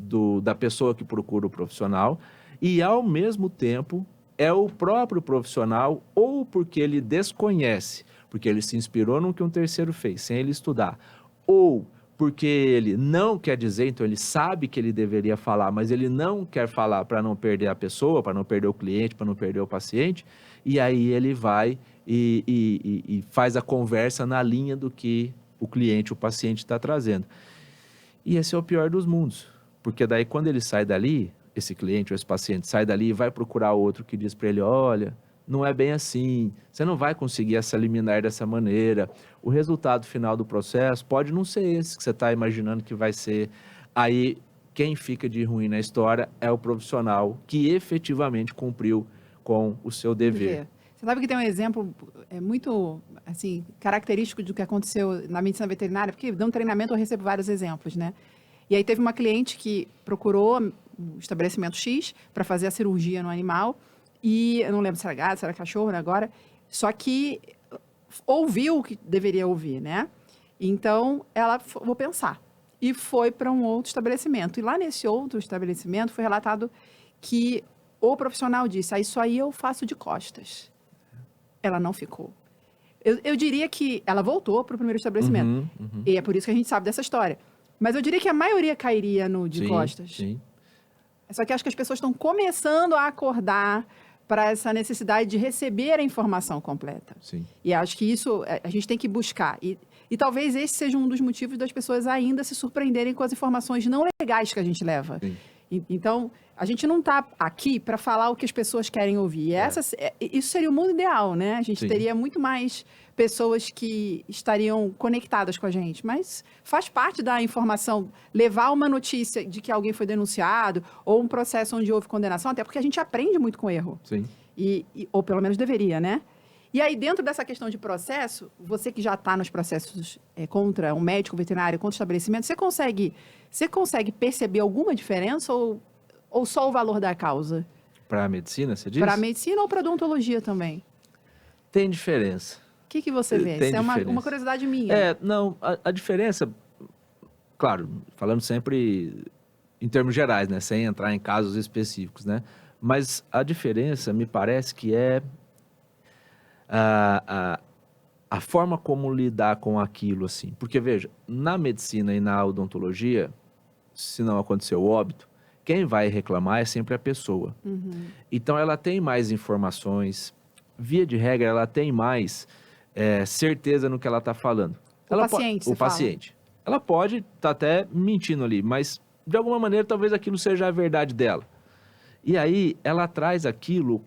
da pessoa que procura o profissional e, ao mesmo tempo, é o próprio profissional ou porque ele desconhece, porque ele se inspirou no que um terceiro fez, sem ele estudar, ou porque ele não quer dizer, então ele sabe que ele deveria falar, mas ele não quer falar para não perder a pessoa, para não perder o cliente, para não perder o paciente, e aí ele vai e faz a conversa na linha do que o cliente, o paciente está trazendo. E esse é o pior dos mundos, porque daí quando ele sai dali, esse cliente ou esse paciente sai dali e vai procurar outro que diz para ele, olha, não é bem assim, você não vai conseguir essa liminar dessa maneira, o resultado final do processo pode não ser esse que você está imaginando que vai ser. Aí quem fica de ruim na história é o profissional que efetivamente cumpriu com o seu dever. Você sabe que tem um exemplo muito assim, característico do que aconteceu na medicina veterinária, porque dando treinamento eu recebo vários exemplos, né? E aí teve uma cliente que procurou um estabelecimento X para fazer a cirurgia no animal, e eu não lembro se era gato, se era cachorro, né, agora, só que ouviu o que deveria ouvir, né? Então, ela vou pensar. E foi para um outro estabelecimento. E lá nesse outro estabelecimento foi relatado que o profissional disse, isso aí eu faço de costas. Ela não ficou. Eu diria que ela voltou para o primeiro estabelecimento. E é por isso que a gente sabe dessa história. Mas eu diria que a maioria cairia no de costas. Sim. Só que acho que as pessoas estão começando a acordar para essa necessidade de receber a informação completa. Sim. E acho que isso a gente tem que buscar. E talvez esse seja um dos motivos das pessoas ainda se surpreenderem com as informações não legais que a gente leva. Sim. Então, a gente não está aqui para falar o que as pessoas querem ouvir. Isso seria o mundo ideal, né? A gente Sim. teria muito mais pessoas que estariam conectadas com a gente. Mas faz parte da informação levar uma notícia de que alguém foi denunciado ou um processo onde houve condenação, até porque a gente aprende muito com erro. Sim. Ou pelo menos deveria, né? E aí, dentro dessa questão de processo, você que já está nos processos contra um médico veterinário, contra o estabelecimento, você consegue perceber alguma diferença ou só o valor da causa? Para a medicina, você diz? Para a medicina ou para a odontologia também? Tem diferença. O que você vê? Tem Isso é uma diferença. curiosidade minha. Não, a diferença, claro, falando sempre em termos gerais, né? Sem entrar em casos específicos, né? Mas a diferença, me parece que é a forma como lidar com aquilo, assim. Porque, veja, na medicina e na odontologia, se não aconteceu o óbito, quem vai reclamar é sempre a pessoa. Uhum. Então, ela tem mais informações, via de regra, ela tem mais certeza no que ela está falando. O paciente, você fala. Paciente. Ela pode estar até mentindo ali, mas, de alguma maneira, talvez aquilo seja a verdade dela. E aí, ela traz aquilo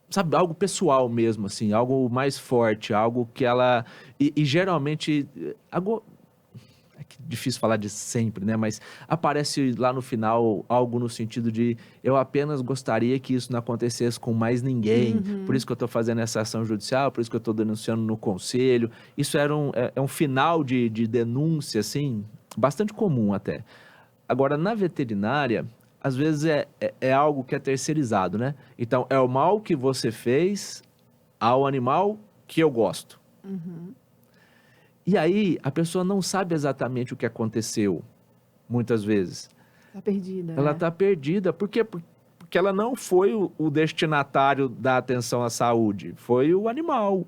sabe, algo pessoal mesmo, assim, algo mais forte, algo que ela... E geralmente, é que difícil falar de sempre, né? Mas aparece lá no final algo no sentido de eu apenas gostaria que isso não acontecesse com mais ninguém, por isso que eu estou fazendo essa ação judicial, por isso que eu estou denunciando no conselho. Isso era um final de denúncia, assim, bastante comum até. Agora, na veterinária, às vezes é algo que é terceirizado, né? Então, é o mal que você fez ao animal que eu gosto. Uhum. E aí, a pessoa não sabe exatamente o que aconteceu, muitas vezes. Está perdida, Ela né? está perdida. Por quê? Porque ela não foi o destinatário da atenção à saúde, foi o animal.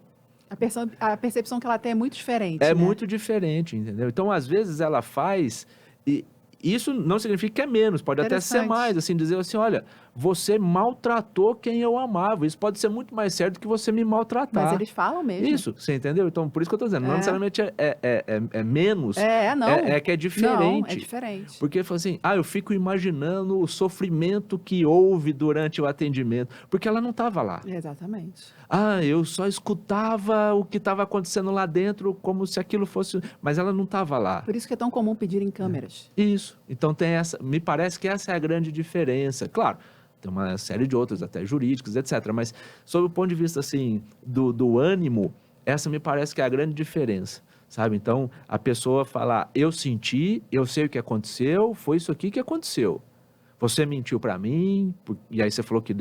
A percepção que ela tem é muito diferente, É né? muito diferente, entendeu? Então, às vezes, ela faz... E isso não significa que é menos, pode até ser mais, assim, dizer assim, olha, você maltratou quem eu amava. Isso pode ser muito mais certo que você me maltratar. Mas eles falam mesmo. Isso, você entendeu? Então, por isso que eu estou dizendo, não necessariamente é menos, não. é que é diferente. Não, é diferente. Porque ele falou assim, eu fico imaginando o sofrimento que houve durante o atendimento, porque ela não estava lá. Exatamente. Eu só escutava o que estava acontecendo lá dentro, como se aquilo fosse... Mas ela não estava lá. Por isso que é tão comum pedir em câmeras. Isso. Então tem essa... Me parece que essa é a grande diferença. Claro, tem uma série de outros, até jurídicos, etc. Mas, sob o ponto de vista, assim, do ânimo, essa me parece que é a grande diferença, sabe? Então, a pessoa falar, eu senti, eu sei o que aconteceu, foi isso aqui que aconteceu. Você mentiu para mim, e aí você falou que...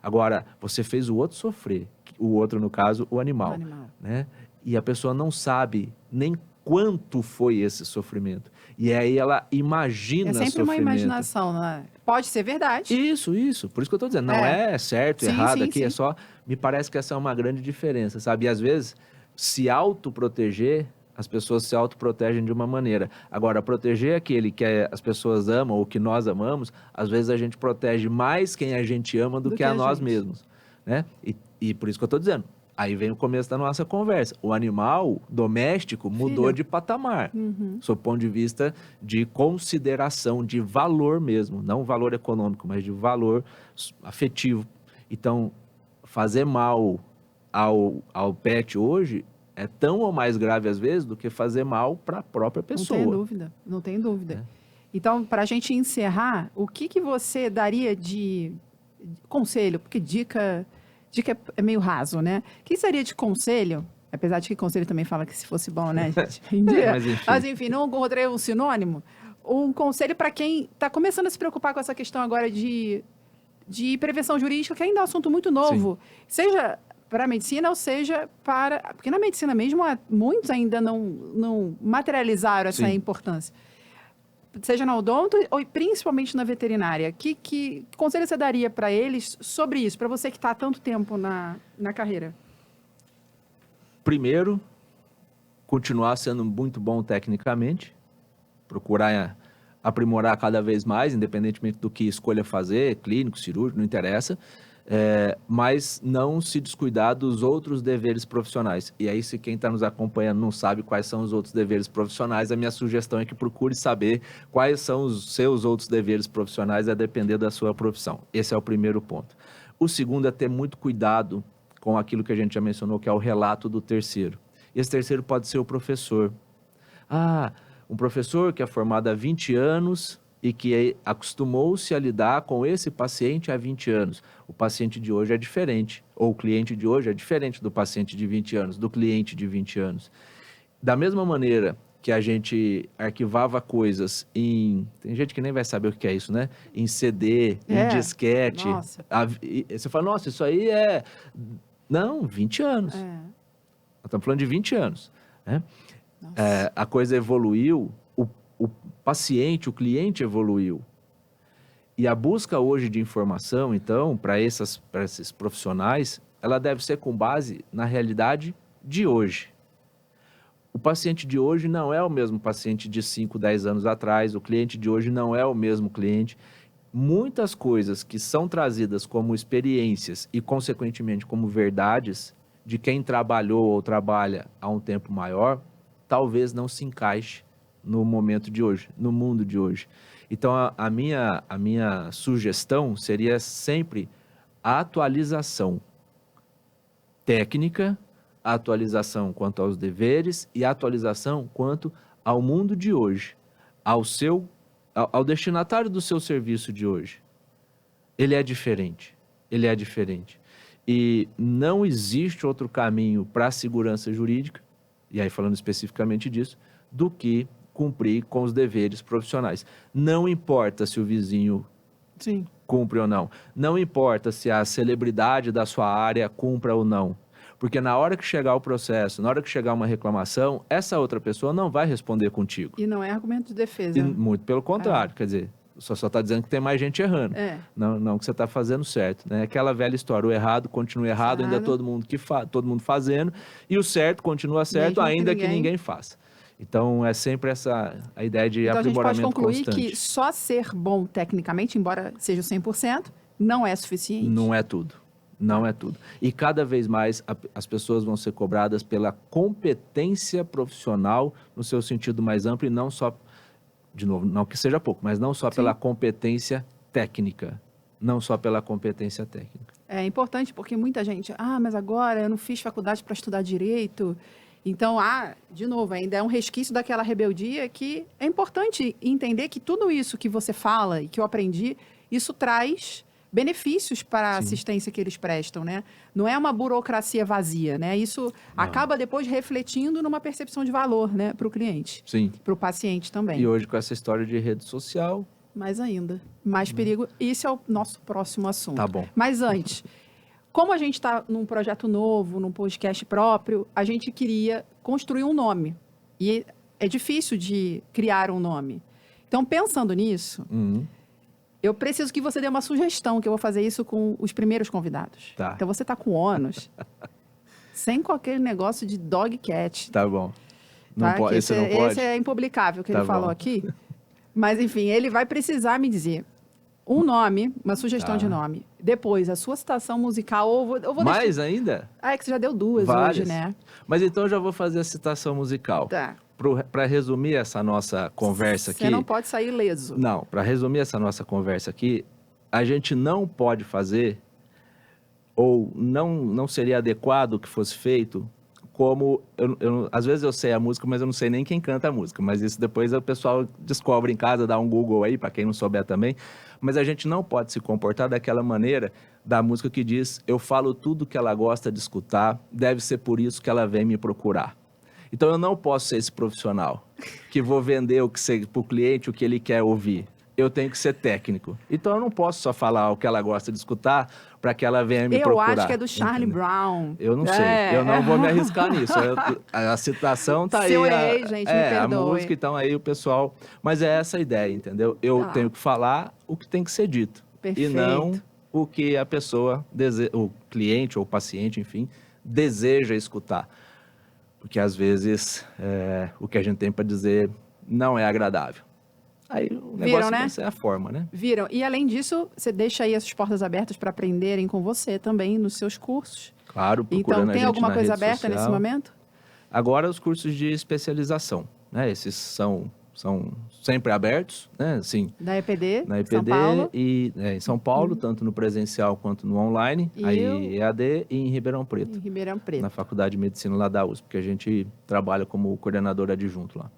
Agora, você fez o outro sofrer. O outro, no caso, o animal. Né? E a pessoa não sabe nem quanto foi esse sofrimento. E aí ela imagina É sempre sofrimento. uma imaginação, né? Pode ser verdade. Isso. Por isso que eu estou dizendo. Não é certo, errado aqui, sim. é só... Me parece que essa é uma grande diferença, sabe? E às vezes, se autoproteger, as pessoas se autoprotegem de uma maneira. Agora, proteger aquele que as pessoas amam ou que nós amamos, às vezes a gente protege mais quem a gente ama do que a nós mesmos. Né? E por isso que eu estou dizendo. Aí vem o começo da nossa conversa. O animal doméstico mudou de patamar. Sob o ponto de vista de consideração, de valor mesmo. Não valor econômico, mas de valor afetivo. Então, fazer mal ao pet hoje é tão ou mais grave às vezes do que fazer mal para a própria pessoa. Não tem dúvida. Então, para a gente encerrar, o que você daria de conselho? Porque dica é meio raso, né? O que seria de conselho? Apesar de que conselho também fala que se fosse bom, né, gente? Mas enfim, não encontrei um sinônimo. Um conselho para quem está começando a se preocupar com essa questão agora de prevenção jurídica, que ainda é um assunto muito novo. Sim. Seja para a medicina ou seja para... Porque na medicina mesmo, muitos ainda não materializaram essa importância. Seja na odonto ou principalmente na veterinária. Que conselho você daria para eles sobre isso, para você que está há tanto tempo na carreira? Primeiro, continuar sendo muito bom tecnicamente, procurar aprimorar cada vez mais, independentemente do que escolha fazer, clínico, cirúrgico, não interessa, mas não se descuidar dos outros deveres profissionais. E aí, se quem está nos acompanhando não sabe quais são os outros deveres profissionais, a minha sugestão é que procure saber quais são os seus outros deveres profissionais a depender da sua profissão. Esse é o primeiro ponto. O segundo é ter muito cuidado com aquilo que a gente já mencionou, que é o relato do terceiro. Esse terceiro pode ser o professor. Um professor que é formado há 20 anos e que acostumou-se a lidar com esse paciente há 20 anos. O paciente de hoje é diferente, ou o cliente de hoje é diferente do paciente de 20 anos, do cliente de 20 anos. Da mesma maneira que a gente arquivava coisas em... Tem gente que nem vai saber o que é isso, né? Em CD, em disquete. Nossa. Você fala, nossa, isso aí é... Não, 20 anos. Nós estamos falando de 20 anos. Né? A coisa evoluiu, o paciente, o cliente evoluiu. E a busca hoje de informação, então, para esses profissionais, ela deve ser com base na realidade de hoje. O paciente de hoje não é o mesmo paciente de 5, 10 anos atrás, o cliente de hoje não é o mesmo cliente. Muitas coisas que são trazidas como experiências e, consequentemente, como verdades de quem trabalhou ou trabalha há um tempo maior, talvez não se encaixe no momento de hoje, no mundo de hoje. Então, a minha sugestão seria sempre a atualização técnica, a atualização quanto aos deveres e a atualização quanto ao mundo de hoje, ao destinatário do seu serviço de hoje. Ele é diferente. E não existe outro caminho para a segurança jurídica, e aí falando especificamente disso, do que cumprir com os deveres profissionais. Não importa se o vizinho cumpre ou não. Não importa se a celebridade da sua área cumpra ou não. Porque na hora que chegar o processo, na hora que chegar uma reclamação, essa outra pessoa não vai responder contigo. E não é argumento de defesa. Muito pelo contrário, quer dizer, só está dizendo que tem mais gente errando. Não que você está fazendo certo. Né? Aquela velha história, o errado continua errado, ainda todo mundo fazendo, e o certo continua certo, mesmo ainda que ninguém faça. Então, é sempre a ideia de aprimoramento constante. Então, a gente pode concluir que só ser bom tecnicamente, embora seja 100%, não é suficiente. Não é tudo. Não é tudo. E cada vez mais as pessoas vão ser cobradas pela competência profissional no seu sentido mais amplo e não só, de novo, não que seja pouco, mas não só pela competência técnica. Não só pela competência técnica. É importante porque muita gente, mas agora eu não fiz faculdade para estudar direito. Então, de novo, ainda é um resquício daquela rebeldia que é importante entender que tudo isso que você fala e que eu aprendi, isso traz benefícios para a assistência que eles prestam, né? Não é uma burocracia vazia, né? Isso acaba depois refletindo numa percepção de valor, né? Para o cliente. Para o paciente também. E hoje com essa história de rede social... Mais ainda. Mais perigo. Esse é o nosso próximo assunto. Tá bom. Mas antes... Como a gente está num projeto novo, num podcast próprio, a gente queria construir um nome. E é difícil de criar um nome. Então, pensando nisso, eu preciso que você dê uma sugestão, que eu vou fazer isso com os primeiros convidados. Tá. Então, você está com ônus, sem qualquer negócio de dog cat. Tá bom. Não pode, esse não pode? Esse é impublicável que ele falou aqui. Mas, enfim, ele vai precisar me dizer... Um nome, uma sugestão de nome. Depois, a sua citação musical. Eu vou mais ainda? É que você já deu duas várias. Hoje, né? Mas então eu já vou fazer a citação musical. Tá. Para resumir essa nossa conversa aqui... Você não pode sair ileso. Não, para resumir essa nossa conversa aqui, a gente não pode fazer, ou não seria adequado que fosse feito, como... às vezes eu sei a música, mas eu não sei nem quem canta a música. Mas isso depois o pessoal descobre em casa, dá um Google aí, para quem não souber também. Mas a gente não pode se comportar daquela maneira da música que diz: eu falo tudo que ela gosta de escutar, deve ser por isso que ela vem me procurar. Então eu não posso ser esse profissional que vou vender para o cliente o que ele quer ouvir. Eu tenho que ser técnico. Então eu não posso só falar o que ela gosta de escutar para que ela venha me procurar. Eu acho que é do Charlie Brown. Eu não sei, eu não vou me arriscar nisso. A citação tá aí. Se eu errei, gente, me perdoe. A música, então aí o pessoal... Mas é essa a ideia, entendeu? Eu tenho que falar o que tem que ser dito. Perfeito. E não o que a pessoa, o cliente ou o paciente, enfim, deseja escutar. Porque às vezes o que a gente tem para dizer não é agradável. Aí o negócio né? vai ser a forma, né? Viram? E além disso, você deixa aí essas portas abertas para aprenderem com você também nos seus cursos. Claro, procurando Então, a tem gente alguma na coisa rede aberta nesse social. momento? Agora, os cursos de especialização, né? Esses são sempre abertos, né? Assim, Da EPD, na EPD São Paulo. e em São Paulo, tanto no presencial quanto no online, E aí EAD e em Ribeirão Preto, Em Ribeirão Preto. na Faculdade de Medicina lá da USP, porque a gente trabalha como coordenador adjunto lá.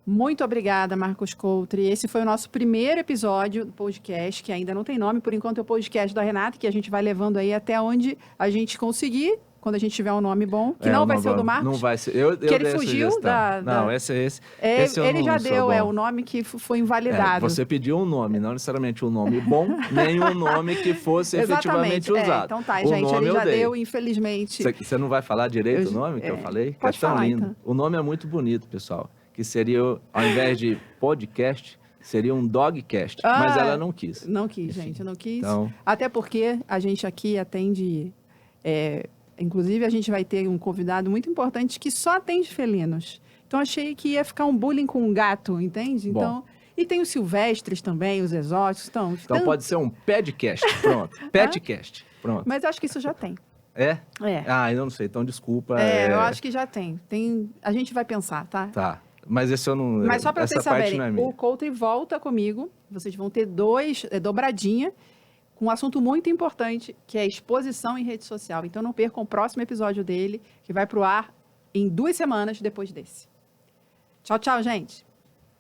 Muito obrigada, Marcos Coutri. Esse foi o nosso primeiro episódio do podcast, que ainda não tem nome, por enquanto é o podcast da Renata, que a gente vai levando aí até onde a gente conseguir, quando a gente tiver um nome bom, que não vai ser o do Marcos. Não vai ser. Eu que ele dei a fugiu sugestão. da... Não, esse eu ele não já sou deu, bom. o nome que foi invalidado. Você pediu um nome, não necessariamente um nome bom, nem um nome que fosse efetivamente usado. Então tá, o gente, nome ele já eu dei. deu, infelizmente. Você não vai falar direito o nome que eu falei? Que pode é tão falar, lindo. então. O nome é muito bonito, pessoal. Que seria, ao invés de podcast, seria um dogcast. Mas ela não quis. Não quis, Enfim, gente, não quis. então- Até porque a gente aqui atende... inclusive, a gente vai ter um convidado muito importante que só atende felinos. Então, achei que ia ficar um bullying com um gato, entende? Bom. Então, e tem os silvestres também, os exóticos. Então pode ser um podcast. Pronto. Petcast. Pronto. Mas eu acho que isso já tem. É? É. Ah, eu não sei. Então, desculpa. Eu acho que já tem. A gente vai pensar, tá? Tá. Mas esse eu não... Mas só para essa vocês parte saberem, não é minha. o Coutri volta comigo. Vocês vão ter dobradinha com um assunto muito importante, que é exposição em rede social. Então, não percam o próximo episódio dele, que vai para o ar em 2 semanas depois desse. Tchau, tchau, gente.